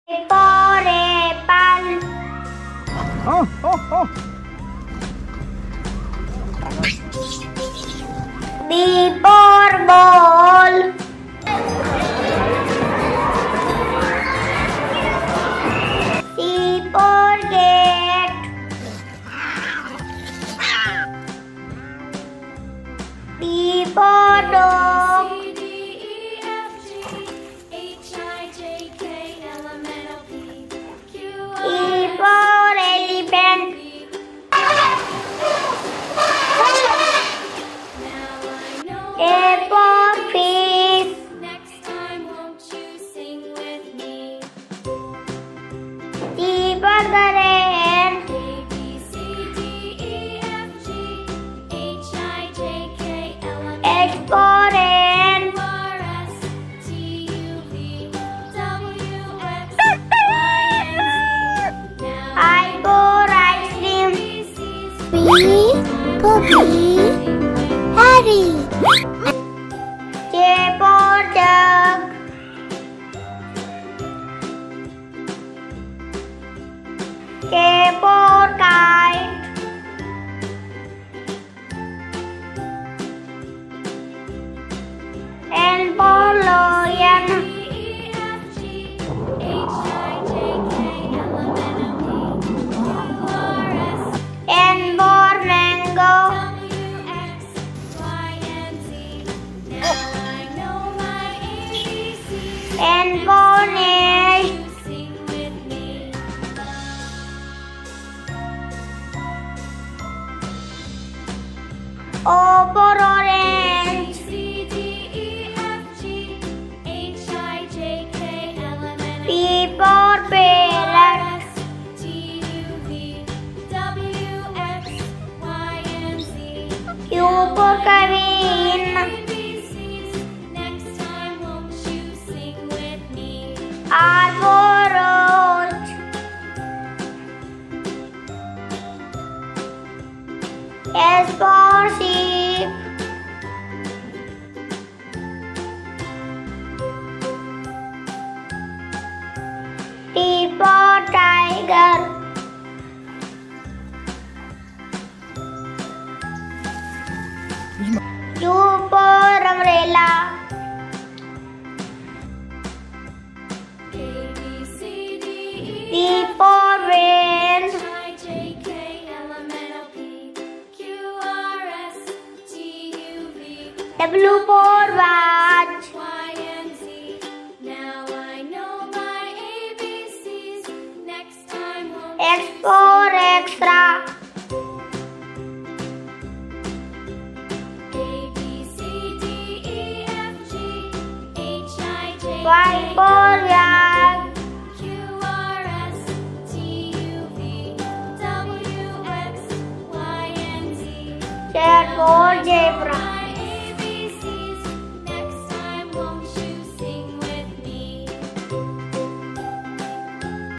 A for apple. Oh, oh, oh. B for ball. C for cat. D for dog. E for elephant. A for fish. T for the rain. H for hen. I for ice cream. B for bee, Harry. J for jug. K for kite. L for lion. N for mango. N for nest. O for orange. P for parrot. Q for queen. R for rose. S for sheep. T for tiger. U for umbrella. V for vase. W for watch. X for extra. Y for yak. Z for